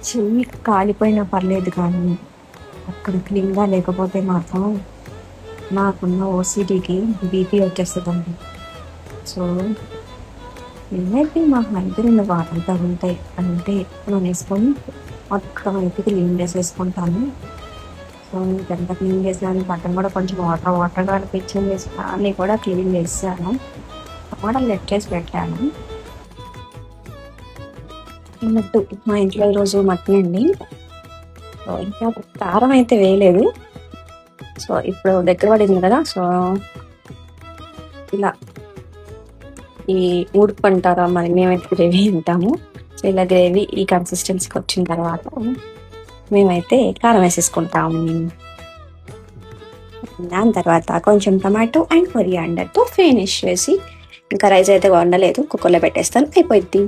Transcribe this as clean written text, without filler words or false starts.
చెయ్యి కాలిపోయినా పర్లేదు కానీ అక్కడ క్లీన్గా లేకపోతే మాత్రం నాకున్న ఓసిడీకి బీపీ వచ్చేస్తుందండి. సో నేనైతే మా హస్బెండ్ వాటర్ తగులుతాయి అంటే నేను వేసుకొని మొత్తం అయితే క్లీన్ చేసేసుకుంటాను. సో ఎంత క్లీన్ చేసాను, బట్టలు కూడా కొంచెం వాటర్గా అనిపించింది, అన్నీ కూడా క్లీన్ చేసాను, కూడా లెట్ చేసి పెట్టాను అన్నట్టు. మా ఇంట్లో ఈరోజు మటన్ అండి. సో ఇంకా కారం అయితే వేయలేదు. సో ఇప్పుడు దగ్గర పడింది కదా, సో ఇలా ఈ ఉడుపు అంటారా మరి, మేమైతే గ్రేవీ తింటాము. సో ఇలా గ్రేవీ ఈ కన్సిస్టెన్సీకి వచ్చిన తర్వాత మేమైతే కారం వేసేసుకుంటాము. దాని తర్వాత కొంచెం టమాటో అండ్ కొరియాండర్తో ఫినిష్ చేసి, ఇంకా రైస్ అయితే వండలేదు, కుక్కర్లో పెట్టేస్తాను, అయిపోయింది.